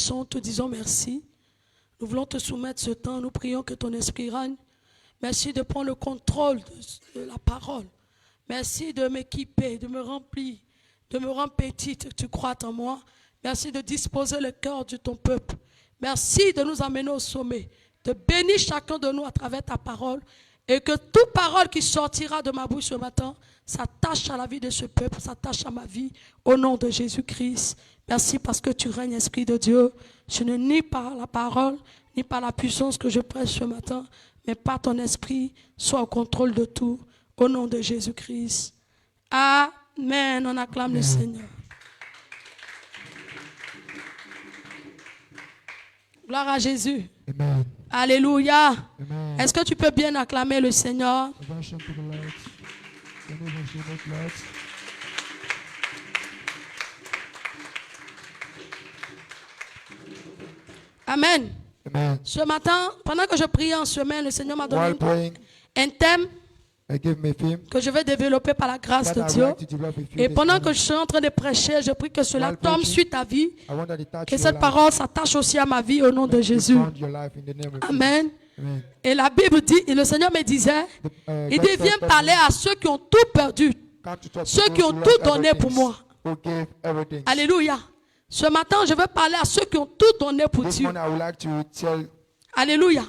bénissons, te disons merci. Nous voulons te soumettre ce temps. Nous prions que ton esprit règne. Merci de prendre le contrôle de la parole. Merci de m'équiper, de me remplir, de me rendre petite, que tu crois en moi. Merci de disposer le cœur de ton peuple. Merci de nous amener au sommet, de bénir chacun de nous à travers ta parole et que toute parole qui sortira de ma bouche ce matin s'attache à la vie de ce peuple, s'attache à ma vie au nom de Jésus-Christ. Merci parce que tu règnes, Esprit de Dieu. Je ne nie pas la parole, ni par la puissance que je prêche ce matin, mais par ton esprit, sois au contrôle de tout. Au nom de Jésus-Christ. Amen. On acclame le Seigneur. Gloire à Jésus. Amen. Alléluia. Amen. Est-ce que tu peux bien acclamer le Seigneur? Amen. Amen. Ce matin, pendant que je priais en semaine, le Seigneur m'a While donné praying, un thème I gave me a theme que je vais développer par la grâce de that I Dieu. would like to develop with you Et this pendant morning. que je suis en train de prêcher, je prie que cela While tombe preaching, sur ta vie, I want that it touch que your cette life. parole s'attache aussi à ma vie au nom de Let it Jésus. found your life in the name of Amen. Jesus. Amen. Et la Bible dit, et le Seigneur me disait, il God devient said, parler à ceux qui ont tout perdu, come to talk to ceux those qui ont who tout lost donné pour everything, moi. who gave everything. Alléluia. Ce matin, je veux parler à ceux qui ont tout donné pour This Dieu. morning I would like to tell Alléluia.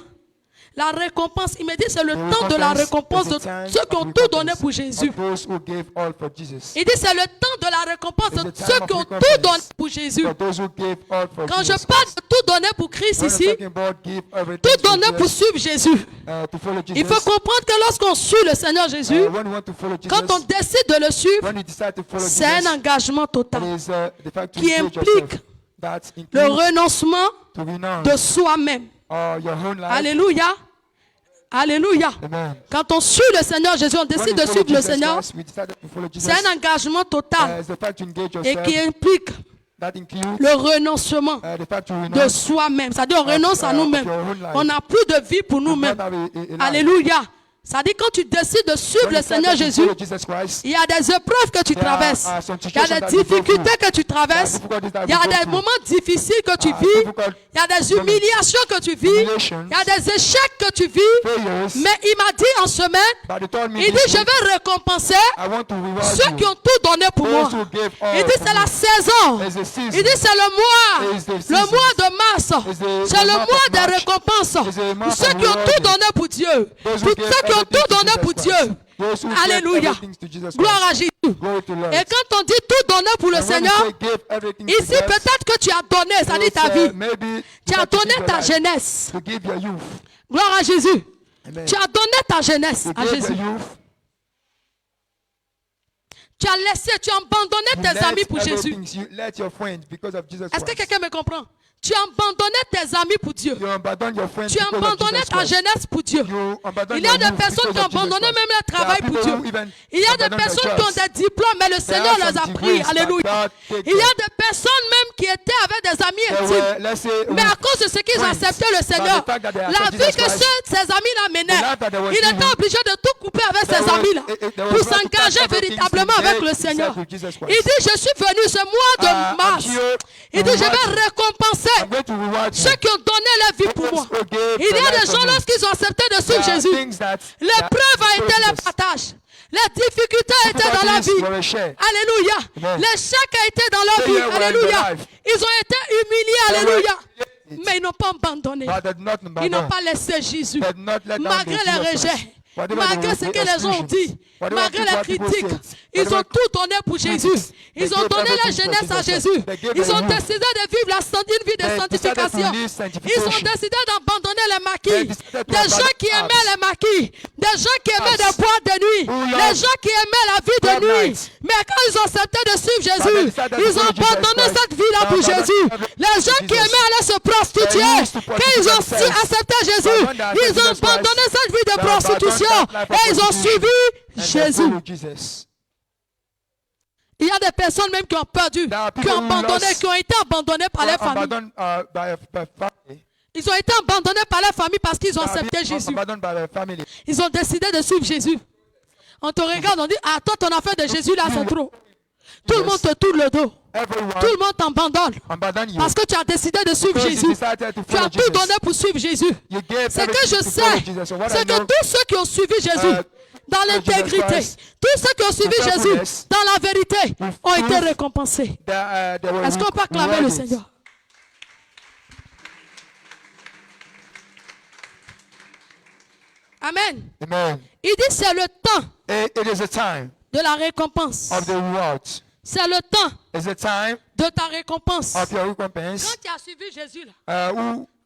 La récompense, il me dit, c'est le temps de la récompense de ceux qui ont tout donné pour Jésus. of those who gave all for Jesus. Il dit, c'est le temps de la récompense de It's the ceux time qui of ont tout recompense donné pour Jésus. For those who gave all for Quand je Jesus. parle de tout donner pour Christ When ici, I'm talking about give everything tout to donner pour Jesus, suivre Jésus. to follow Jesus. Il faut comprendre que lorsqu'on suit le Seigneur Jésus, When we want to follow Jesus, quand on décide de le suivre, when you decide to follow c'est un Jesus, engagement it total is the fact to qui engage implique yourself. That le includes renoncement to renounce de soi-même. your own life. Alléluia. Alléluia. Amen. Quand on suit le Seigneur Jésus, on When décide we de follow suivre le Jesus Seigneur, Christ, we decided to follow Jesus. c'est un engagement total It's the fact to engage et yourself. qui implique That includes le renoncement the fact to de renounce soi-même. C'est-à-dire on renonce à of nous-mêmes. your own life. On n'a plus de vie pour nous-mêmes. not have a life. Alléluia. C'est-à-dire quand tu décides de suivre When le you Seigneur decide to Jésus, follow Jesus Christ, il y a des épreuves que tu There are traverses. some Il y a situations des that you go difficultés through. que tu traverses. There are difficulties that Il y a you go des through. moments difficiles que tu vis. difficult Il y a des humiliations que tu vis. humiliations, Il y a des échecs que tu vis. failures. Mais il m'a dit en semaine, But he told me il dit, this je week, vais récompenser I want to reward ceux you. qui ont tout donné pour moi. Those who gave all Il dit, for c'est la me. saison. It's the season. Il dit, c'est le mois. It's the Le season. mois de mars. It's the C'est le month mois of des March. récompenses. It's the month Pour ceux of qui ont tout rewarding. donné pour Dieu. Those Pour who gave ceux qui ont everything tout to donné Jesus pour Christ. Dieu. Those who gave Alléluia. everything to Jesus Gloire Christ. à Jésus. Glory to Lord. Et quand on dit tout donner pour le And when we Seigneur, say give everything to ici Jesus, peut-être que tu as donné, ça dit you ta say vie. maybe Tu you as have to donné give your ta life, jeunesse. to give your youth. Gloire à Jésus. Amen. Tu as donné ta jeunesse To à give Jésus. your youth. Tu as laissé, tu as abandonné You tes let amis pour Jésus. everything, you let your friends because of Jesus Est-ce que Christ. quelqu'un me comprend? Tu as abandonné tes amis pour Dieu. You abandon your friends Tu as because of abandonné Jesus ta Christ. jeunesse pour Dieu. You abandon Il y a your des youth personnes because qui ont of Jesus abandonné Christ. même le There are travail pour people Dieu. who even Il y a des abandon their personnes qui ont jobs. des diplômes, mais le Seigneur There are les a some pris. degrees that Alléluia. God take Il y a them. des personnes même qui étaient avec des amis There intimes. were, let's say, Mais à cause de ce qu'ils ont friends, accepté le Seigneur, by the fact that they la accepted vie Jesus que Christ, ces amis-là menaient, the life that they were il était living, obligé de tout couper avec they ses were- amis-là they were pour about to s'engager pack everything véritablement to avec le engage Seigneur. himself with Jesus Christ. Il dit, je suis venu ce mois de I'm mars. here Il to dit, je reward vais you. récompenser I'm going to reward you. ceux qui ont donné leur vie pour moi. Those who gave Il y their a des life for gens, me. lorsqu'ils ont accepté de There suivre are Jésus, things that l'épreuve a été leur Jesus. partage. Les difficultés étaient dans leur Difficulties vie. were a share. Alléluia. Amen. L'échec a été dans leur Failure vie. were in Alléluia. their life. Ils ont été humiliés. They were Alléluia. humiliated. Mais ils n'ont pas abandonné. But they did not Ils n'ont abandon. pas laissé Jésus. They did not let down Malgré the les Jesus Christ. rejets, Whatever malgré the ce que les gens ont dit, whatever malgré what les people critiques, said, ils ont whatever tout donné pour Jésus. they Ils ont gave donné la everything for jeunesse à Jesus Jésus. Christ. They gave Ils ont their youth. décidé de vivre une vie de They sanctification. decided to live Ils sanctification. ont décidé d'abandonner les They maquis. decided to Des gens abandon qui us. aimaient les maquis. Des gens qui aimaient Us. des boîtes de nuit. Who Les love gens qui aimaient la vie de club nuit. nights. Mais quand ils ont accepté de suivre they Jésus, decided to ils ont follow Jesus abandonné Christ. cette vie-là They pour abandoned Jésus. everything Les to gens qui Jesus. aimaient aller se prostituer, They used to quand ils ont prostitute themselves. accepté Jésus, But when they ils ont accepted Jesus abandonné Christ, cette vie de they abandoned prostitution that life of et ils ont prostitution. suivi And they Jésus. follow Jesus. Il y a des personnes même qui ont perdu, There are qui people ont who abandonné, lost- qui ont été abandonnés par les familles. Abandoned by family. Ils ont été abandonnés par les familles parce qu'ils ont There are accepté people Jésus. abandoned by their family. Ils ont décidé de suivre Jésus. On te regarde, on dit, ah toi ton affaire de Jésus là c'est trop. Tout le monde te tourne le dos. everyone Tout le monde t'abandonne abandon you. parce que tu as décidé de suivre Because you Jésus. decided to Tu as follow tout Jesus. donné pour suivre Jésus. You gave Ce que everything je to follow sais, Jesus. So what I c'est que know, tous ceux qui ont suivi Jésus dans l'intégrité, Christ, tous ceux qui ont suivi the Jésus faithfulness, dans la vérité, ont truth, été récompensés. they were Est-ce qu'on peut acclamer le rewarded. Seigneur? Amen. Amen. Il dit c'est le temps It is a time de la récompense. of the reward. C'est le temps It's a time de ta récompense. of your Quand recompense. tu as suivi Jésus, là,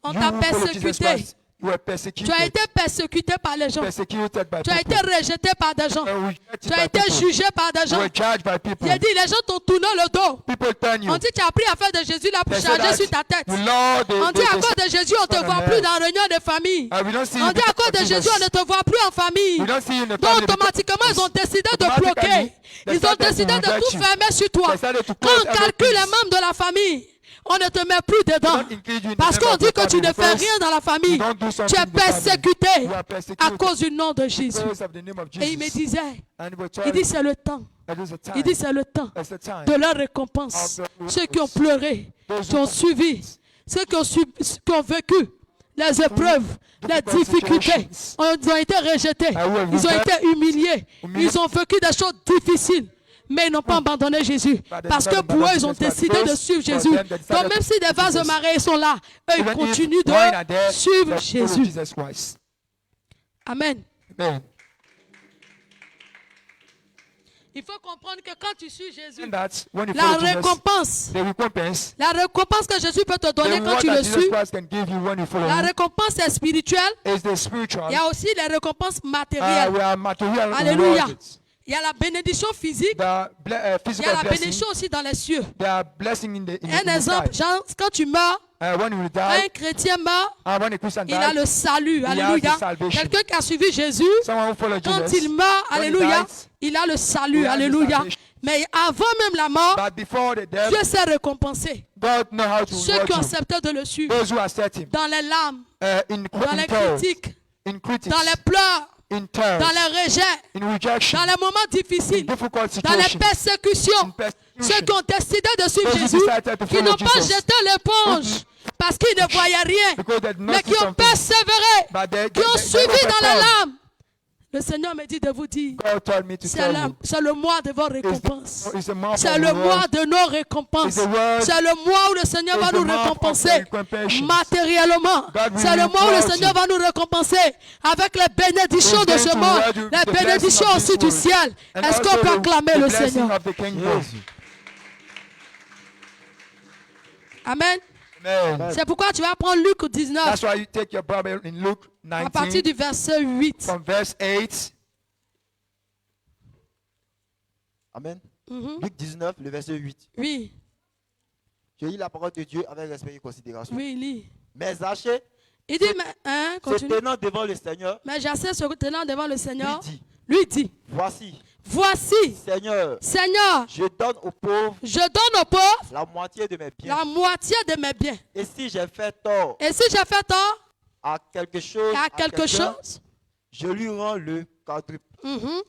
On t'a persécuté. You were tu persecuted. as été persécuté par les gens. Persecuted by Tu as été people. rejeté par des gens. Rejected Tu as by été people. jugé par des You gens. were judged by people. J'ai dit, les gens t'ont tourné le dos. People turn you. On dit, tu as pris affaire de Jésus là pour They say charger that sur ta tête. you Lord, On dit, à cause de Jésus, on ne te Son voit and plus head. dans la réunion de famille. we don't see On you dit, à cause because de of Jésus, Jesus. on ne te voit plus en famille. We don't see you in the Donc, family because automatiquement, ils ont décidé de Automatically, bloquer. they Ils ont started to décidé de reject tout you. fermer sur toi. They started to Quand close on calcule les everything. membres de la famille, on ne te met plus dedans. They don't include you in the Parce member qu'on of dit the que tu family ne fais because rien dans la famille. you don't do something Tu es in the family. persécuté You are à persecuted cause du nom de Jésus. because of the name of Et il me Jesus. disait, And we il dit c'est le temps. it is a time. Il dit c'est le temps It's a time. de leur récompense. Of the Ceux qui ont pleuré, Those qui ont who- suivi, ceux qui ont vécu les épreuves, les difficultés, ils ont été rejetés, ils ont été humiliés, ils ont vécu des choses difficiles. Mais ils n'ont pas abandonné Jésus. Parce que pour eux, ils ont décidé de suivre Jésus. Donc même si des vases mariés sont là, eux, ils Even if continuent wine are de there, suivre they follow Jésus. Jesus Christ. Amen. Amen. Il faut comprendre que quand tu suis Jésus, And that when you la follow Jesus, récompense, the recompense, que Jésus peut te the donner quand reward tu that le Jesus suis, Christ can give you when you follow la him récompense est spirituelle. is the spiritual. Il y a aussi les récompenses matérielles. We are material Alléluia. rewarded. Il y a la bénédiction physique. The Il y physical a la blessing. bénédiction aussi dans les cieux. There are blessing in the Un exemple, sky. genre, quand tu meurs, When you die, un chrétien meurt, when a Christian il a dies, le salut. has Alléluia. the salvation. Quelqu'un qui a suivi Jésus, someone who follows quand Jesus, il meurt, when he alléluia, dies, il a le salut. he has the Alléluia. salvation. Mais avant même la mort, but before the death, Dieu s'est récompensé. God knows how to Ceux qui ont reward you. accepté de le suivre, Those who accept him dans les larmes, in dans les tears, critiques, in critics, dans les pleurs, in tears, dans les rejets, in rejection, dans les moments in difficiles, difficult dans les situations, persécutions. in persecution. Ceux qui ont décidé de suivre Those who Jésus, decided to qui follow n'ont pas Jesus. jeté l'éponge parce qu'ils ne voyaient rien, Because they did not mais see qui ont something, persévéré, but qui ont they suivi dans la overcome. lame. Le Seigneur me dit de vous dire, God told me to c'est tell you. c'est le mois de vos récompenses. It's a month C'est of le reward. mois de nos récompenses. It's the word. C'est le mois où le Seigneur It's va the nous month of récompenser recompense. matériellement. God will C'est le mois où le reward Seigneur you. va nous récompenser avec les bénédictions He's de going ce to monde, reward you les with the bénédictions blessing of aussi this du world. ciel. And Est-ce qu'on also peut acclamer the le blessing Seigneur? of the kingdom. Amen. Amen. C'est pourquoi tu vas prendre Luc 19 That's why you take your Bible in Luke à partir 19 du verset 8. from verse 8. Amen. Mhm. Luc 19, le verset 8. Oui, Je lis la parole de Dieu avec respect et considération. oui, lis. Mais Zachée, Il dit, mais, hein, se continue. tenant devant le Seigneur, Mais Jacques se tenant devant le Seigneur, lui dit, lui dit, voici, voici, Seigneur, Seigneur, je donne aux pauvres je donne aux pauvres la moitié de mes biens. la moitié de mes biens. Et si j'ai fait tort Et si j'ai fait tort à quelque chose, à quelque quelqu'un, chose, je lui rends le quadruple. mhm,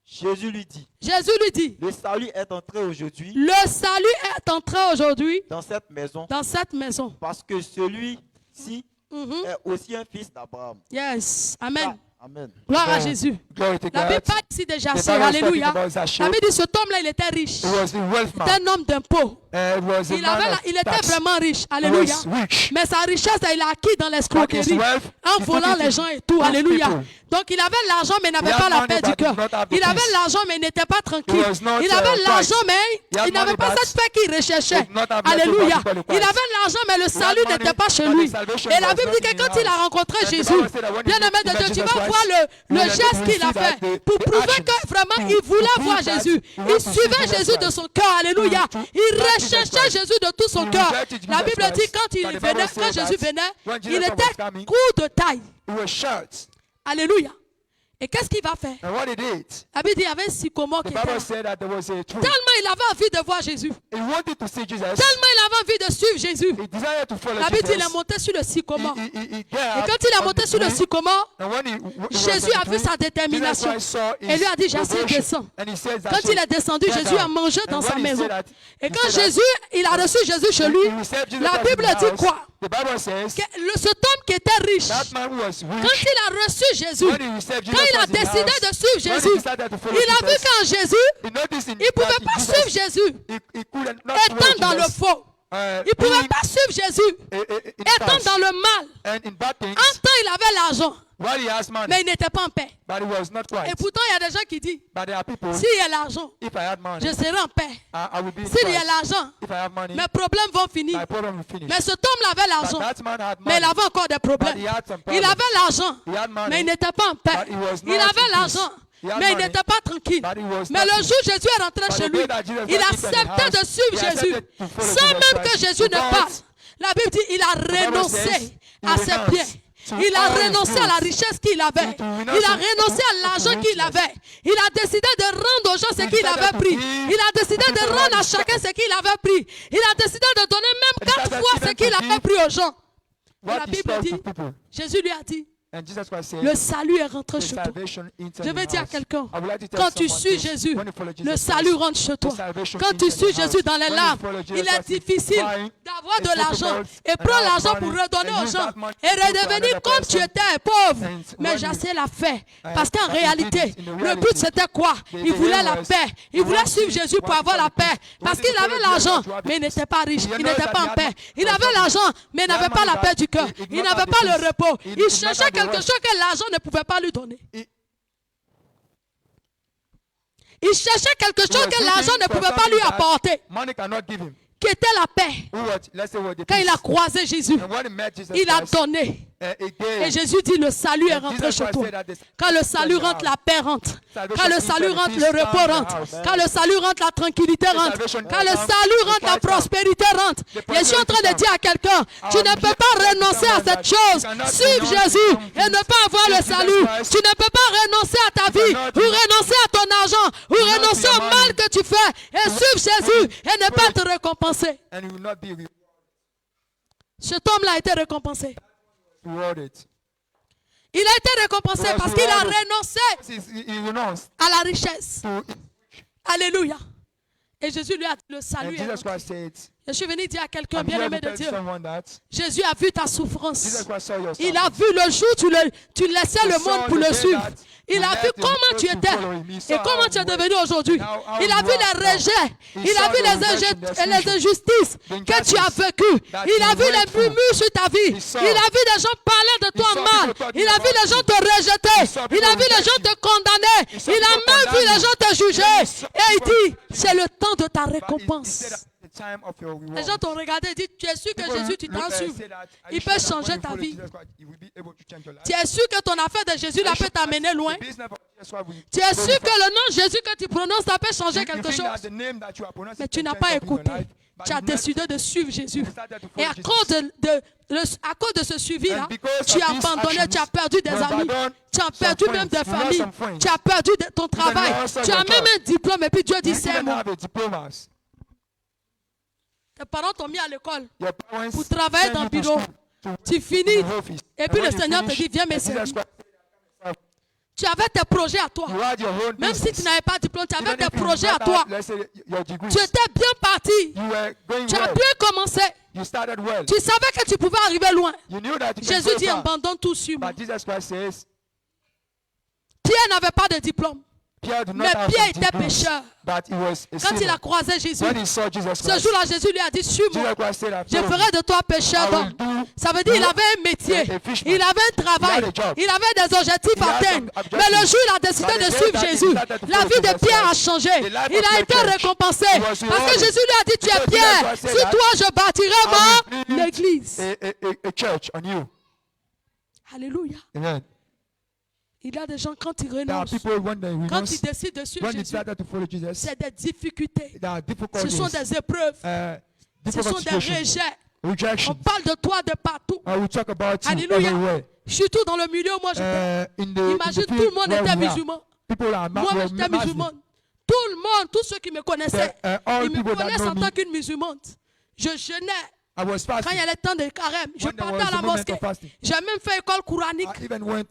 Jésus lui dit, Jésus lui dit, le salut est entré aujourd'hui le salut est entré aujourd'hui dans cette maison dans cette maison. parce que celui-ci Mhm. est aussi un fils d'Abraham. Yes, amen. Ah, amen. Gloire à Amen. Jésus. Glory to La Bible God. parle ici de The Jacques, Bible is talking alléluia. about Zacchaeus. La Bible dit, cet homme-là, il était riche. He was a wealth C'était man. un homme d'impôt. It was a Il man of était tax. vraiment riche, He alléluia. was rich. Mais sa richesse, il l'a acquis dans But his l'escroquerie, wealth, en he volant put it les in gens et tout, those alléluia. people. Donc il avait l'argent, mais il n'avait He pas had la money, paix but du he cœur. did not have the Il avait peace. l'argent, mais il n'était pas tranquille. He was not, Il avait quiet. l'argent, mais He had il n'avait money, pas but cette paix qu'il recherchait. he did not have Alléluia. the peace. Il avait l'argent, mais le salut money, n'était pas chez but lui. the salvation Et la was Bible not dit que in quand his il a house. rencontré And the Jésus, Bible said that when he bien-aimé met de Dieu, tu Jesus vas Christ, voir le you will geste see qu'il a that fait the pour prouver actions que vraiment to- il to voulait prove voir that Jésus. he Il wants to see suivait Jesus Jésus de Christ. son cœur. Alléluia. To- Il to Jesus recherchait Christ. Jésus de tout son He cœur. rejected La Jesus Bible dit Christ. quand il But the venait, Bible quand said Jésus that venait, when il Jesus was était coming, court de taille. He was short. Alléluia. Et qu'est-ce qu'il va faire? And what he did, La Bible dit il y avait un sycomore the qui était là. Bible said that there was a tree. Tellement il avait envie de voir Jésus. He wanted to see Jesus. Tellement il avait envie de suivre Jésus. He desired to follow La Bible dit il est Jesus. monté sur le sycomore. He Et got quand il est on monté the sur le tree, sycomore, and when he Jésus a vu sa détermination. Et lui a dit, Jacques, descends. Quand il est descendu, Jésus a mangé dans sa maison. Et quand Jésus, il a reçu Jésus chez lui, la Bible dit quoi? The Bible says Que cet homme qui était riche, that man who was quand rich, il a reçu Jésus, when he received Jesus quand il a as his décidé house, de suivre when he Jésus, decided to follow il a vu Jesus, qu'en Jésus, he noticed in il ne pouvait that pas in suivre Jesus, Jésus he couldn't not étant follow dans le Jesus, faux. Il ne pouvait pas suivre Jésus étant dans le mal. and in bad things, En temps, il avait l'argent, while he has money, mais il n'était pas en paix. but he was not Et quiet. pourtant, il y a des gens qui disent, But there are people, s'il y a l'argent, if I had money, je serai en paix. I would be in S'il y a Christ. l'argent, If I have money, mes problèmes vont finir. my problem will finish. Mais cet homme avait But l'argent, that man had mais il money, avait encore des problèmes. but he had some Il problems. avait l'argent, He had money, mais il n'était pas en paix. but he was Il not avait in l'argent, peace. He had mais il money, n'était pas tranquille. but he was Mais not le in jour où Jésus est rentré But chez the lui, day that Jesus il was in the acceptait de house, suivre he Jésus. accepted to follow Sans Jesus même que Christ. Jésus ne Because parle. La Bible dit il a says renoncé he à ses renounced biens. to Il a all his renoncé à la goods. richesse qu'il avait. To renounce Il a to- renoncé à to l'argent qu'il richness. avait. Il a décidé de rendre aux gens ce He qu'il decided avait to pris. give Il a décidé de people rendre what à he chacun got. ce qu'il avait pris. Il a décidé de donner même He 4 decided fois even ce qu'il to avait give pris aux gens. Et What la he Bible spoke dit, to people. Jésus lui a dit, And Jesus Christ said, le salut est rentré the chez toi. salvation entered Je the vais dire à house. quelqu'un, I would like to tell quand tu someone suis this. Jésus, When you follow Jesus le Christ, salut rentre chez toi. the salvation Quand tu entered suis the Jésus house. dans les When you larmes, follow Jesus il est Christ, difficile crying, d'avoir de it's l'argent. difficult Et and prends have l'argent money pour redonner and aux use gens. that money Et to give to redevenir another comme tu person. étais pauvre. And Mais when Jassé l'a fait. and Parce qu'en that he réalité, did it in le reality. but c'était quoi? Il The voulait aim la was, paix. Il he voulait wanted suivre Jésus pour to avoir la follow paix. peace. Parce Wanted qu'il to avait follow Jesus l'argent, to have mais il peace. n'était pas riche. He Il knows n'était that pas he en had paix. not- Il was avait not l'argent, mais il He had n'avait pas money, la paix but du cœur. he did Il not n'avait have pas the le peace. repos. He Il did not cherchait have the quelque rest. chose que l'argent ne pouvait pas lui donner. He- Il cherchait quelque he chose was que l'argent looking ne for pouvait pas something lui that apporter, money cannot give him. qui était la paix. Who was, let's say, was the Quand il a peace. croisé Jésus, And when he met Jesus il a Christ, donné. he Et gave. Jésus dit, le salut est And rentré Jesus chez Christ toi. said that the- Quand le salut rentre, la paix rentre. Quand le salut rentre, le repos rentre. Quand le salut rentre, la tranquillité rentre. Quand le salut rentre, la prospérité rentre. Et je suis en train de dire à quelqu'un, tu ne peux pas renoncer à cette chose. Suive Jésus et ne pas avoir le salut. Tu ne peux pas renoncer à ta vie ou renoncer à ton argent ou renoncer au mal que tu fais et suivre Jésus et ne pas te récompenser. And he will not be Cet homme-là a été récompensé. rewarded. Il a été récompensé parce qu'il a renoncé He renounced à la richesse. to. Alléluia. Et Jésus lui a dit, le And salut est Jesus rentré. Christ said, Je suis venu dire à quelqu'un, I'm here bien-aimé to de tell Dieu, someone that Jésus a vu ta souffrance. Jesus Christ saw your Il a suffering. vu le jour où tu laissais le saw monde pour the le day suivre. that Il you a vu left him comment tu to étais follow him. He saw et comment how tu es you were. devenu aujourd'hui. How Il a you vu are les now. rejets. He Il a saw vu the les rejection, the les exclusion, injustices the que tu as injustice vécues. that Il a you vu went les through. murmures sur ta vie. He saw. Il a vu des gens parler de toi saw mal. people talking Il a vu about les gens you. te rejeter. He saw Il a people vu les reject gens you. te condamner. He saw Il a people même vu condemn les you. gens te juger. He saw Et il people- dit, c'est le temps de ta But he récompense. said that the time of your reward. Les gens t'ont regardé et dit, tu es sûr que People Jésus, tu look t'en and suivre. say that, are Il you peut sure that changer when you ta follow vie. Jesus Christ, he will be able to change your life? Tu es sûr que ton affaire de Jésus là peut t'amener loin. The business of Jesus Christ will Tu es go sûr far. que le nom de Jésus que tu prononces, ça peut changer You quelque think that chose. the name that you are pronouncing Mais tu can n'as change pas something in your écouté. life, but Tu as you never- décidé de suivre Jésus. decided to Et follow à Jesus. cause à cause de ce suivi-là, And because tu of as these abandonné, actions, tu as perdu des you amis, abandoned tu as some perdu friends, même des you lost familles, some friends. tu as perdu ton travail, lost tu as your même job. un diplôme et puis Dieu dit You c'est even moi. have a diploma. Tes parents t'ont mis à l'école Your parents pour travailler send dans you le to bureau. school, to Tu finis the office. et And puis when le you Seigneur te finish, dit viens me and Jesus servir. Christ, Tu avais tes projets à toi. you had your own Même si tu business. n'avais pas de diplôme, tu avais Even tes if you projets did à not toi. have, let's say, your degrees, Tu étais bien parti. you were going Tu as well. bien commencé. You started well. Tu savais que tu pouvais arriver loin. You knew that you Jésus can dit go far. abandonne tout sur moi. But Jesus Christ says, Pierre n'avait pas de diplôme. Pierre did not Mais have Pierre the était degrees, pécheur. but he was a Quand il a sinner. croisé Jésus, When he saw Jesus ce Christ, jour-là, Jésus lui a dit, suis-moi. Jesus Christ said, I Je follow ferai you. de toi pécheur I d'hommes. will do Ça veut dire qu'il you avait un métier, a fisherman. il avait un travail, He had a job. il avait des objectifs He à had atteindre. some objectives. Mais le jour où il a décidé But de the day suivre that he Jésus, decided to la follow vie de Jesus Pierre a Christ, changé. the life Il of a the été church récompensé. was Parce que rewarded. Jésus lui a dit, tu es Because Pierre, Jesus Christ said sur that toi je bâtirai I will mon build église. a church on you. Alléluia. Amen. Il y a des gens, quand ils There are renoncent, people when they quand renounce, ils décident de suivre when they Jésus, decided to follow Jesus, c'est des difficultés. there are Ce difficulties, sont des épreuves. Ce difficult sont des situations, rejets. On rejection. parle de toi de partout. I will talk about you Alléluia. everywhere. Surtout dans le milieu, moi j'étais. Imagine, tout le monde était musulman. Moi, j'étais musulmane. Tout le monde, tous ceux qui me connaissaient, ils me connaissent en tant qu'une musulmane. Je jeûnais. Quand il y a le temps de carême, je partais à la mosquée. J'ai même fait école coranique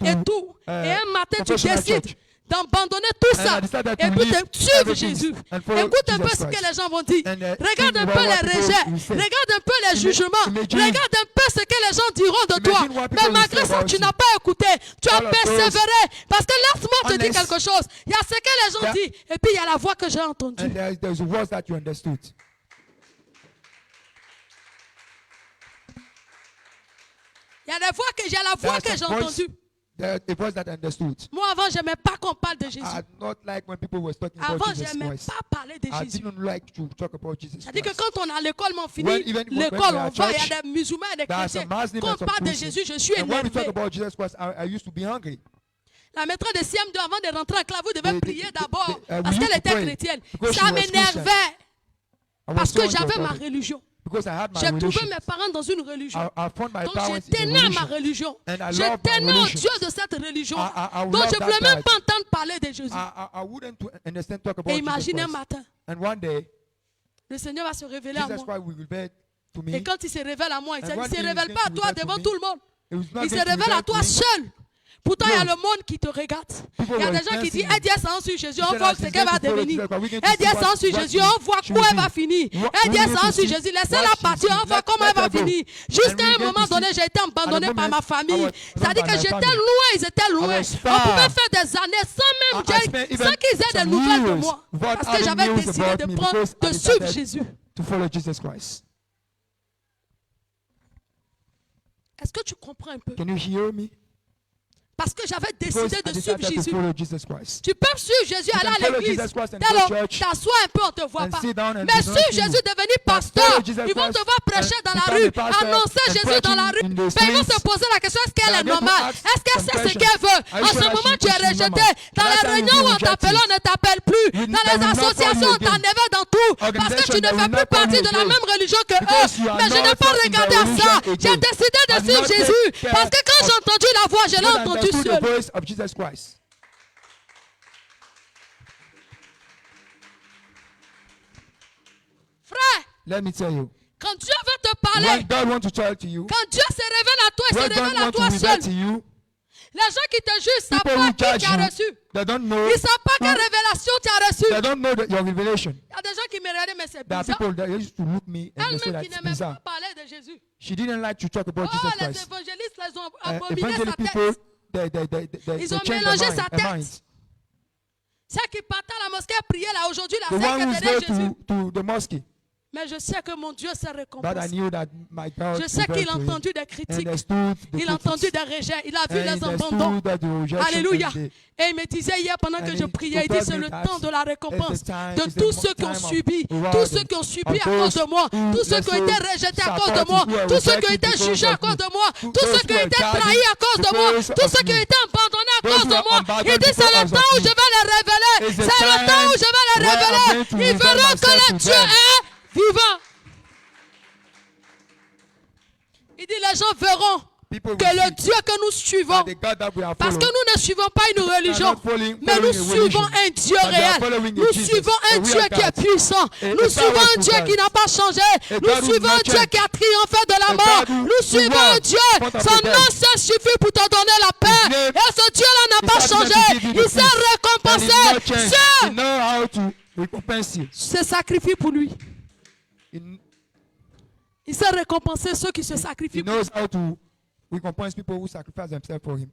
et tout. Et un matin, tu décides d'abandonner tout ça et puis de suivre Jésus. Écoute un peu ce que les gens vont dire. Regarde un peu les rejets. Regarde un peu les jugements. Regarde un peu ce que les gens diront de toi. Mais malgré ça, tu n'as pas écouté. Tu as persévéré. Parce que laisse-moi te dire quelque chose. Il y a ce que les gens disent et puis il y a la voix que j'ai entendue. Il y a la voix que j'ai entendue. Moi, avant, je n'aimais pas qu'on parle de Jésus. Avant, je n'aimais pas parler de Jésus. C'est-à-dire que quand on a l'école, on finit l'école, on va, il y a des musulmans et des chrétiens. Quand on parle de Jésus, je suis énervé. La maîtresse de CM2, avant de rentrer en classe, vous devez prier d'abord parce qu'elle était chrétienne. Ça m'énervait parce que j'avais ma religion. J'ai trouvé mes parents dans une religion. Donc je tenais à ma religion. Je tenais au Dieu de cette religion. Donc je ne voulais même pas entendre parler de Jésus. Et imagine un matin, le Seigneur va se révéler à moi. Et quand il se révèle à moi, il ne se révèle pas à toi devant tout le monde. Il se révèle à toi seul. Pourtant, il y a le monde qui te regarde. Il y a des gens qui disent, aide sans sur Jésus, on voit ce qu'elle va devenir. Aide sans sur Jésus, on voit quoi elle va finir. Aide sans sur Jésus, laissez-la partir, on voit comment elle va finir. Jusqu'à un moment donné, j'ai été abandonné par ma famille. C'est-à-dire que j'étais loin, ils étaient loin. On pouvait faire des années sans qu'ils aient des nouvelles de moi. Parce que j'avais décidé de suivre Jésus. Est-ce que tu comprends un peu? Parce que j'avais décidé de suivre Jésus. Tu peux suivre Jésus, aller à l'église. T'assois un peu, on ne te voit pas. Mais suivre Jésus, devenir pasteur. Ils vont te voir prêcher dans la rue, annoncer Jésus dans la rue. Mais ils vont se poser la question, est-ce qu'elle est normale? Est-ce qu'elle sait ce qu'elle veut? En ce moment, tu es rejeté. Dans les réunions où on t'appelle, on ne t'appelle plus. Dans les associations, on t'enlève dans tout. Parce que tu ne fais plus partie de la même religion que eux. Mais je n'ai pas regardé à ça. J'ai décidé de suivre Jésus. Parce que quand j'ai entendu la voix, je l'ai entendu. The voice of Jesus Christ. Frère, let me tell you. Quand Dieu veut te parler, when God wants to talk to you, quand Dieu se révèle à toi, il se when révèle God à wants toi to reveal seul. to you, Les gens qui te jugent ne savent people pas who qui judge tu as you, reçu. they don't know. Ils ne savent pas quelle révélation tu as reçue. They don't know your revelation. Il y a des gens qui me regardaient, mais c'est There are bizarre. people that used to look me and they say Elle-même that qui it's n'aimait bizarre. pas parler de Jésus. She didn't like to talk about Oh, Jesus les Christ. évangélistes, les ont abominé sa Evangelical people, tête. Ils ont they change mélangé their sa mind, their tête. minds. Ceux qui partaient à la mosquée prier là, aujourd'hui, The la one sœur who's qui était go Jésus. to the mosque, Mais je sais que mon Dieu s'est but I récompensé. knew that my God Je sais qu'il a revealed to him. entendu des critiques. Understood the Il a entendu critics. des rejets. Il a vu And les abandons. understood that the rejection Alléluia. and the- Et il me disait hier pendant que And je he priais, il dit told c'est me le that temps de la récompense it's the time- de it's the tous ceux qui ont time of subi, reward tous ceux qui ont subi à cause de moi, tous ceux qui ont été rejetés à cause de moi, tous ceux qui ont été jugés à cause de moi, tous ceux qui ont été trahis à cause de moi, tous ceux qui ont été abandonnés à cause de moi. Il dit c'est le temps où je vais les révéler, c'est le temps où je vais les révéler. Ils verront que le Dieu est vivant. Il dit les gens verront que le Dieu que nous suivons, parce que nous ne suivons pas une religion, mais nous suivons un Dieu réel. Nous suivons un Dieu qui est puissant. Nous suivons un Dieu qui n'a pas changé. Nous suivons un Dieu qui a triomphé de la mort. Nous suivons un Dieu. Son nom seul suffit pour te donner la paix. Et ce Dieu-là n'a pas changé. Il s'est récompensé. Ceux se sacrifient pour lui. Il s'est récompensé ceux qui se sacrifient He pour lui. knows how to recompense people who sacrifice themselves for him.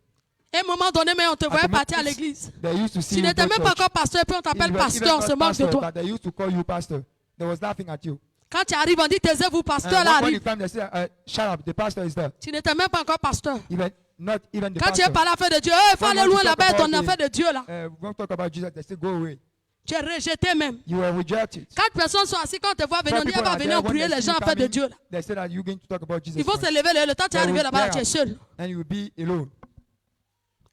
À un moment donné, mais on te voyait partir à l'église. They used to see Tu you n'étais go même to pas church. encore pasteur, puis on t'appelle pasteur, on se moque de toi. But they used to call you pastor. They was laughing at you. Quand tu arrives, on dit taisez-vous, pasteur, And là when you arrive. come, they say, shut up, the pastor is there. Tu n'étais même pas encore pasteur. Not even the Quand tu es pastor. par l'affaire de Dieu, il faut aller loin là-bas, ton affaire de Dieu là. We're going to talk about Jesus. They say, go away. Tu es rejeté même. You were rejected. 4 personnes sont assises, quand on te voit venir, on dit, elle va venir prier les gens affaire de Dieu là. They say that you're going to talk about Jesus Il faut Christ. se lever, le temps tu es arrivé là-bas, tu es seul. And you will be alone.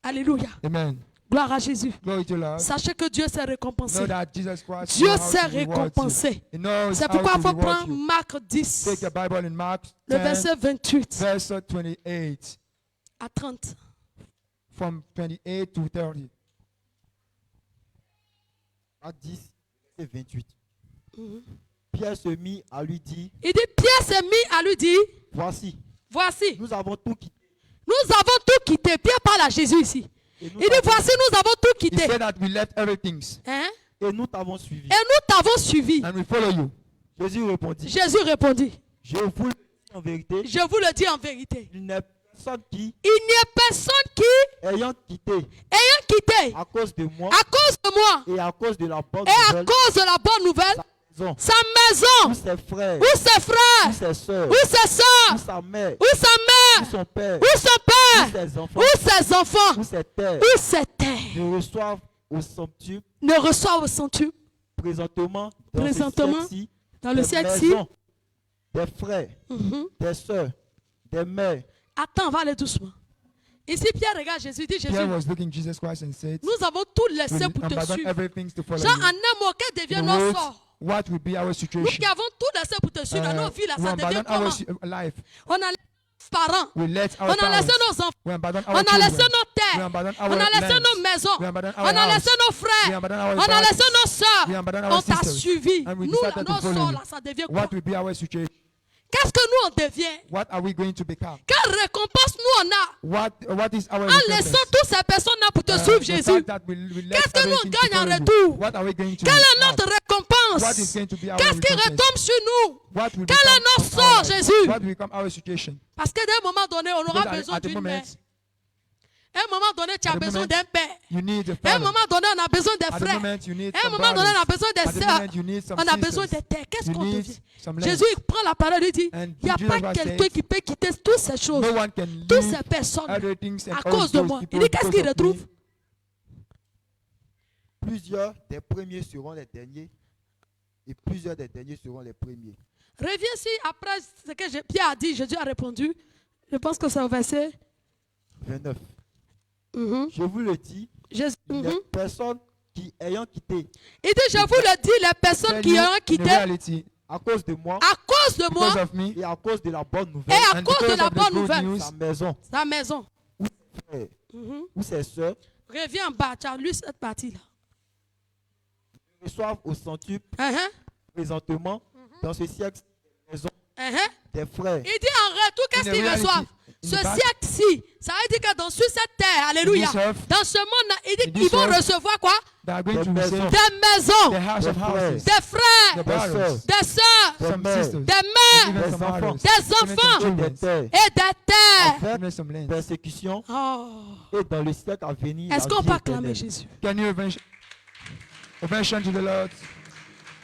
Alléluia. Amen. Gloire à Jésus. Glory to Lord. Sachez que Dieu s'est récompensé. Know that Jesus Christ Dieu knows how s'est to reward you. récompensé. He knows C'est how pourquoi to il faut reward prendre you. Marc 10, Take your Bible in Mark le 10, verset 28. verse 28. à 30. from 28 to 30. Acte 10, verset 28. Mhm. Pierre se mit à lui dire, Il dit, Pierre s'est mis à lui dire, voici, voici, nous avons tout quitté. nous avons tout quitté. Pierre parle à Jésus ici. Et nous Il dit, voici, nous avons tout He quitté. said that we left everything Hein? et nous t'avons suivi. Et nous t'avons suivi. and we follow you. Jésus répondit, Jésus répondit, je vous le dis en vérité, je vous le dis en vérité. il n'est personne qui, Il n'y a personne qui, ayant quitté ayant quitté à cause de moi à cause de moi et à cause de la bonne et à nouvelle, cause de la bonne nouvelle, sa maison, sa ou maison, ses frères, ou ses ou frères, ses soeurs, ou ses ou soeurs, sa mère, ou sa ou mère, son père, ou son ou père, ses enfants, ou ses enfants, ou ses terres, ou ses terres, ne reçoivent au centuple ne reçoivent au centuple présentement dans Présentement, ce siècle-ci dans le des siècle-ci. maisons, des frères, Mhm. des soeurs, des mères. Attends, on va aller doucement. Ici, Pierre regarde Jésus, dit Jésus, Pierre was looking Jesus Christ and said, nous avons tout laissé we pour te abandon suivre. everything to follow Genre, en you. un mot, quel devient In notre words, sort? what will be our Nous situation? qui avons tout laissé pour te suivre dans nos vies, là, We ça devient abandon our comment? life. On a laissé nos parents, We let on our a laissé parents. nos enfants, We abandon on our a laissé children. nos We terres, abandon on our a laissé lands. nos maisons, We abandon on our a laissé house. nos We frères, abandon our on a laissé brothers. nos soeurs, We abandon our on t'a sisters. suivi. And we Nous, là, decided to nos follow sorts, you. là, ça devient quoi? What will be our situation? Qu'est-ce que nous, on devient? What are we going to become? Quelle récompense nous, on a What is our en recompense? laissant toutes ces personnes-là pour te suivre, The Jésus? fact that we left Qu'est-ce que nous, on everything to gagne en follow you. retour? What are we going to Quelle est have? notre What is récompense? going to be our Qu'est-ce qui recompense? retombe sur nous? What will Quel est become notre of sort, our life? Jésus? What will become our situation? Parce qu'à un moment donné, on aura Because besoin at the d'une mère. moment, À un moment donné, tu as At the besoin moment, d'un père. you need a À un father. moment donné, on a besoin des At the frères. moment, you need À un some moment donné, on a brothers. besoin des At the sœurs. moment, you need some On a besoin sisters. des terres. Qu'est-ce You qu'on need devient? some lands. Jésus, il prend la parole et dit, And il n'y a Jesus pas Christ quelqu'un says, qui peut quitter toutes ces choses, No one can toutes leave ces personnes everything and à all cause de those moi. people Il dit, qu'est-ce because qu'il of me. retrouve? Plusieurs des premiers seront les derniers et plusieurs des derniers seront les premiers. Reviens ici après ce que Pierre a dit, Jésus a répondu. Je pense que c'est au verset. 29. Mhm. Je vous le dis, Jésus, il n'y a mhm. personne qui, ayant quitté Il dit, je vous le dis, les personnes Tell qui you, ont in quitté reality, à cause de moi à cause de moi because of me et à cause de la bonne et nouvelle, à and cause de because la of the bonne good nouvelle, news, sa maison, sa maison. frère, Mhm. ou ses soeurs Reviens en bas, tu as lu cette partie-là. reçoivent au centuple Uh-huh, présentement dans ce siècle des maisons, uh-huh. des frères, Il dit en retour, qu'est-ce In the qu'ils reality, reçoivent? in Ce the back- siècle-ci, ça veut dire que sur cette terre, alléluia, In this earth, dans ce monde, il dit in qu'ils this vont earth, recevoir quoi? they are going Des to maisons. receive Des maisons, the house of Des houses, des frères, the des sœurs, brothers, des sœurs, des some mères, sisters, des and mères even des some enfants, others, des even some enfants, et children, des terres, et des terres. avec even some lands. persécution Oh. et dans le siècle à venir. Est-ce la qu'on vie peut acclamer éternelle. Jésus? Can you mention to the Lord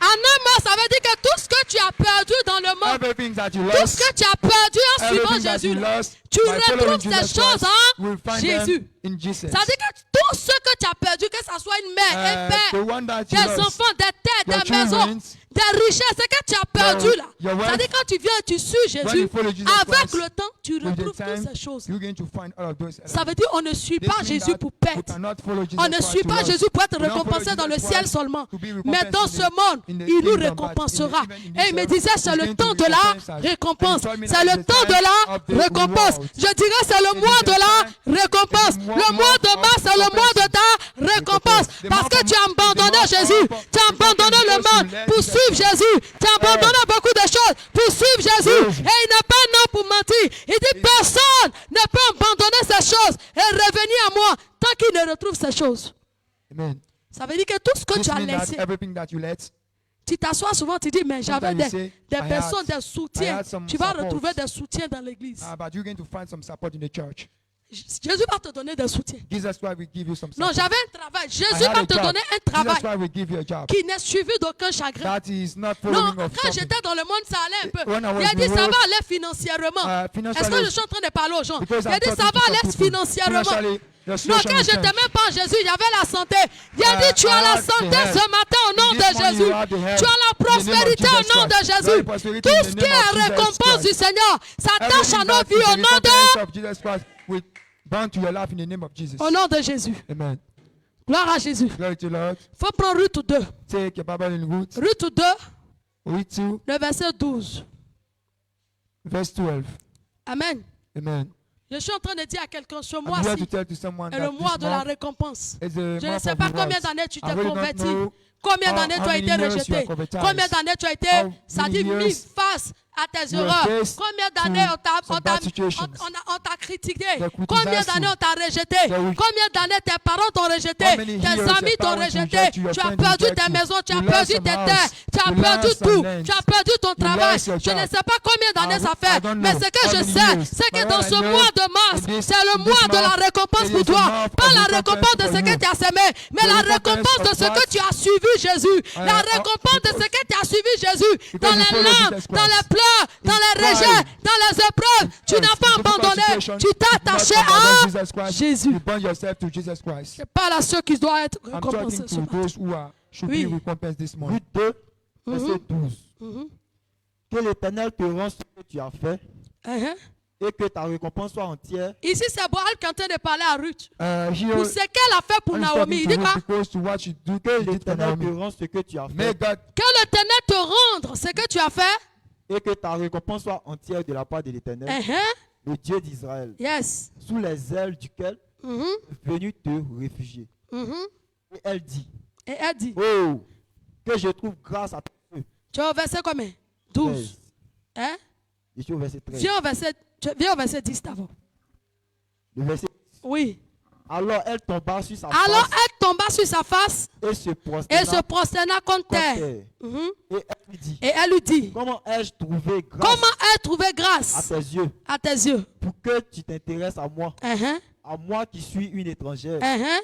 En un mot, ça veut dire que tout ce que tu as perdu dans le monde, everything that you tout ce lost, que tu as perdu en suivant everything that Jésus, you lost tu by following retrouves ces Jesus choses Christ, en will find Jésus. them in Jesus. Ça veut dire que tout ce que tu as perdu, que ce soit une mère, un The père, one that you des lost, enfants, des terres, your des maisons, children, des richesses, ce que tu as perdu là. your wealth, Ça veut dire quand tu viens et tu suis when Jésus, you follow Jesus avec Christ, le temps, tu with the retrouves time, toutes ces choses. you're going to find all of those Ça elements. veut dire on ne suit This pas means Jésus that pour we perdre. cannot follow Jesus On ne Christ suit to pas loss. Jésus pour être We don't follow récompensé dans le Jesus ciel Christ seulement. to be Mais recompensed dans in ce the- monde, in the il nous kingdom, but récompensera. even in Et this il me earth, disait, c'est he's le going temps to de la recompense us. récompense. And he told me C'est that le it's the temps de time la of the récompense. reward. Je dirais, c'est le It is mois the de la time- récompense. it is Le the mois de month mars, of c'est le mois de ta récompense. The Parce month que of- tu as abandonné the month Jésus. of- Tu as abandonné le because monde you let pour Jesus suivre Christ. Jésus. Tu as abandonné beaucoup de choses pour suivre Jésus. Et il n'a pas non pour mentir. Il dit, personne ne peut abandonner ces choses et revenir à moi tant qu'il ne retrouve ces choses. Amen. Ça veut dire que tout ce que This tu as means that laissé, everything that you let, tu t'assois souvent, tu dis, mais j'avais Sometimes you say, des I personnes, had- des soutiens. I had some Tu vas support. retrouver des soutiens dans l'église. but you're going to find some support in the church. Jésus va te donner des soutiens. Jesus Christ will give you some Non, support. j'avais un travail. I Jésus had va a te job. donner un Jesus travail Christ will give you a job. qui n'est suivi d'aucun chagrin. That is not Non, following of quand something. j'étais dans le monde, ça allait un peu. When I was Il a in dit, the ça world, va aller financièrement. Est-ce que financially, je suis en train de parler aux gens? because Il a I'm dit, ça talking va to some aller people. financièrement. Financially, the Non, situation quand will je change. n'étais même pas en Jésus, j'avais la santé. Il a dit, tu I as la had the santé health. ce matin au nom This de morning Jésus. you have the health. Tu as la In the name of prospérité au Jesus nom de Christ. You Jésus. have prosperity Tout in the ce qui name est of Jesus récompense Christ. du Seigneur s'attache à Everything nos that vies is au the nom de... recompense of Jesus Christ will bound to your life in the name of Jesus. Au nom de Jésus. Amen. Gloire à Jésus. Glory to the Lord. Il faut prendre Ruth 2. Take your Bible in Ruth. Ruth 2, Read 2, le verset 12. verse 12. Amen. Amen. Je suis en train de dire à quelqu'un, ce I'm here to mois-ci tell to someone est that le mois this de la month récompense. is the Je ne month sais of pas combien rewards. d'années tu I t'es really don't converti. know Combien how d'années tu as many été years you are rejeté. converted. Combien d'années tu as été, How ça many dit, mis years face à tes you erreurs. have faced Combien to d'années some bad situations. on t'a critiqué. They criticized Combien you. d'années on t'a rejeté. They will- Combien d'années tes parents t'ont rejeté. How many Tes years amis your t'ont parents rejeté. reject you, your Tu as friends perdu reject tes you. maisons, tu as You perdu lost tes some terres. house. Tu as You perdu lost some tout. lands. Tu as perdu ton You travail. lost your Je ne job. sais pas combien d'années ça I fait. don't Mais know ce que how je many sais, years. c'est que But dans what I ce know mois de mars, in this- c'est le in mois this de la month, récompense it pour is the toi. month Pas of la recompense récompense de for ce que you. tu as semé, mais The la recompense récompense de of ce que what? tu as suivi Jésus. La récompense de ce que tu as suivi Jésus. Dans Because you les follow larmes, Jesus dans Christ. les pleurs, dans les cry. rejets, dans les épreuves. Tu n'as pas abandonné. Tu t'es attaché à Jésus. You burn yourself to Jesus Christ. Je parle à ceux qui doivent être I'm récompensés talking ce to matin. those who should Oui. be recompensed this morning. Ruth 2, verset 12. Mhm. Que l'Éternel te rende ce que tu as fait Uh-huh. et que ta récompense soit entière. Ici, c'est Boaz qui est en train de parler à Ruth. Here, Pour ce qu'elle a fait pour I'm Naomi. Il talking dit to quoi? Ruth because to what you do, Que you did for l'Éternel te Naomi. rende ce que tu as May fait God Que l'Éternel te rende ce que tu as fait. et que ta récompense soit entière de la part de l'Éternel, Uh-huh. le Dieu d'Israël, Yes. sous les ailes duquel Mhm. est venu te réfugier. Mhm. Et elle dit, Et elle dit, oh, que je trouve grâce à Dieu. tu es au verset combien? 12. Hein? Je suis au verset 13. Viens au verset 10 d'abord. Le verset. Oui. Alors elle tomba sur sa Alors face elle tomba sur sa face et se et prosterna se prosterna contre contre terre. terre. Mhm. Et elle lui dit, Et elle lui dit, comment ai-je trouvé grâce comment ai-je trouvé à grâce tes yeux à tes yeux? pour que tu t'intéresses à moi, Uh-huh. à moi qui suis une étrangère? Uh-huh.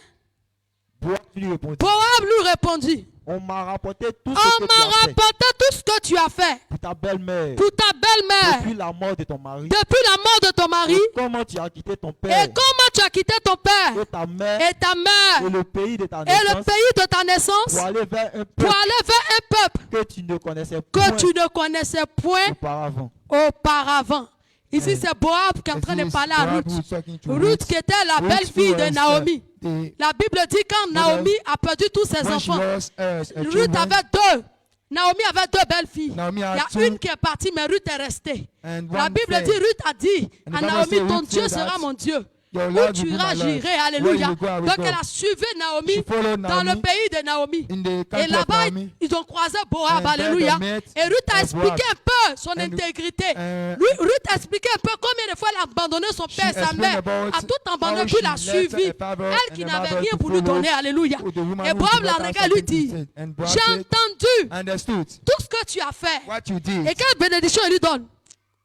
Boaz lui répondit, Boaz lui répondit, on m'a rapporté tout ce on que tu m'a as fait rapporté tout ce que tu as fait pour ta belle-mère pour ta belle-mère depuis la mort de ton mari. depuis la mort de ton mari Et comment tu as quitté ton et père comment tu as quitté ton père et ta mère et ta mère et le pays de ta et le naissance pays de ta naissance pour aller vers un pour peuple aller vers un peuple que tu ne connaissais que point tu ne connaissais point auparavant. auparavant. Ici, c'est Boaz qui est en train de This is parler à Boaz Ruth. who is talking to Ruth qui était la Ruth belle-fille who de was, Naomi. the- La Bible dit quand Naomi a perdu tous ses when she enfants, lost a Ruth children, avait deux. Naomi avait deux belles-filles. Naomi Il y had a two, une qui est partie, mais Ruth est restée. and La one Bible stayed. dit, Ruth a dit And the à Bible Naomi, says, ton Ruth Dieu said sera that mon Dieu. Your Où Lord tu will be iras, my Lord. j'irai. Where Alléluia. you go, I will Donc go. elle a suivi Naomi She followed dans le Naomi pays de Naomi. in the Et country of là-bas, Naomi. ils ont croisé Boaz. And there Alléluia. they met Et Ruth a Boaz. expliqué un peu son And, intégrité. Ruth a expliqué un peu combien de fois elle a abandonné son père et sa explained mère. about A tout abandonné, how puis she l'a left suivi. her father Elle and qui her n'avait mother rien to pour lui follow donner. Alléluia. the woman Et who Boaz did la not have regarde, lui something dit, to say. And Boaz j'ai said, entendu understood tout ce que tu as fait. what you did. Et quelle bénédiction il lui donne?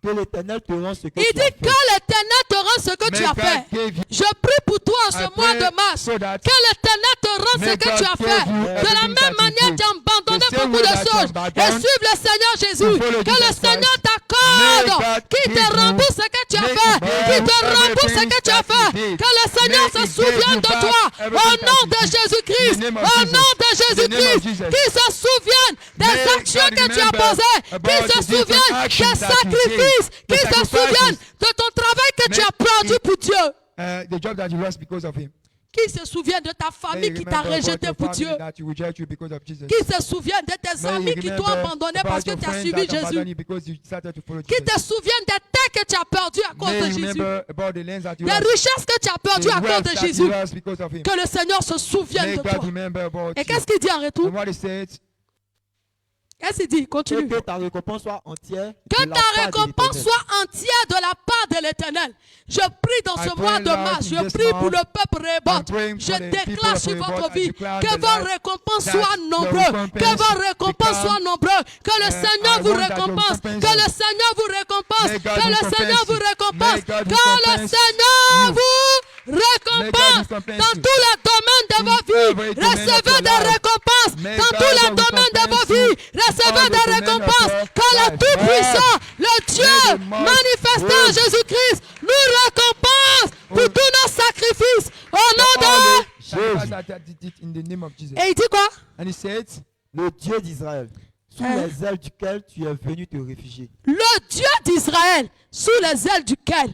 Que l'Éternel te rende ce que Il tu as dit que fait. l'Éternel te rend ce que tu May as God fait. give you- Je prie pour toi en ce I mois pray de mars. so that Que l'Éternel te rend ce may que God tu as give fait. you De la everything même that you manière, did. tu as abandonné The same beaucoup way de that you choses. Et abandoned, suive le Seigneur Jésus. follow Que le Jesus Seigneur Christ. t'accorde. May God Qu'il te give you- rembourse ce que tu as May fait. God Qu'il te give rembourse ce que tu as everything that fait. you did. Que le Seigneur May se He souvienne give de you toi. back Au everything nom that de you did. Jésus-Christ. In the name of Au Jesus. nom de In the name of Jésus-Christ. Jesus. Qu'il se souvienne des May actions God que tu as remember posées. about Qu'il se the different souvienne des actions that you did. sacrifices. The Qu'il se sacrifices. souvienne de ton travail que tu May as perdu He- pour Dieu. The job that you lost because of him. Qui se souvient de ta May famille you qui t'a remember about rejeté your pour family Dieu. that you reject you because of Jesus. Qui se souvient de tes May amis you qui t'ont remember abandonné about parce que your tu as friends suivi that abandoned Jésus. you because you started to follow Qui Jesus. te souvient des terres que tu as perdues à cause May de you Jésus. remember about the lands that you Des lost. richesses que tu as perdues à The cause wealth de that you Jésus. lost because of him. Que le Seigneur se souvienne May de God toi. remember about Et you. qu'est-ce qu'il dit en retour? And what he said, Qu'est-ce qu'il dit? Et Continue. que ta récompense soit entière. Que de la ta part de récompense l'Éternel. soit entière de la part de l'Éternel. Je prie dans I ce pray, mois de Lord, mars, in je this prie pour month, le peuple I'm Rébot. praying Je for the people déclare of sur Rébot. votre I vie declare que the vos life récompenses that soient your nombreuses. Que recompense vos récompenses become, soient nombreuses. Que le Seigneur I vous want that your récompense. recompense- Que le Seigneur vous récompense. May God Que le recompense Seigneur vous you. récompense. May God Que le recompense Seigneur you. vous May récompense God recompense dans you. tous les domaines de In vos vies. every domain of Recevez your des life. récompenses May dans God tous les domaines de vos recompense you. vies. Recevez All the des domain of récompenses. your Que le life. Tout-Puissant, le Dieu May the most manifesté en good Jésus-Christ, nous récompense pour tous nos sacrifices. Au nom de... all the sacrifices that I did in the name of Jesus. Et il dit quoi? And he said, Le Dieu d'Israël, sous Hein? les ailes duquel tu es venu te réfugier. Le Dieu d'Israël, sous les ailes duquel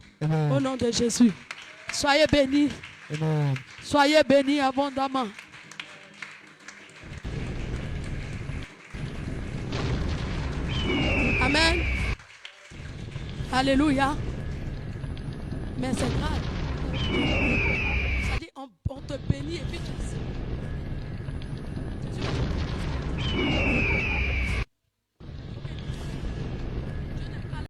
Au Amen. nom de Jésus. Soyez bénis. Amen. Soyez bénis abondamment. Amen. Alléluia. Mais c'est grave. C'est-à-dire, on te bénit et puis tu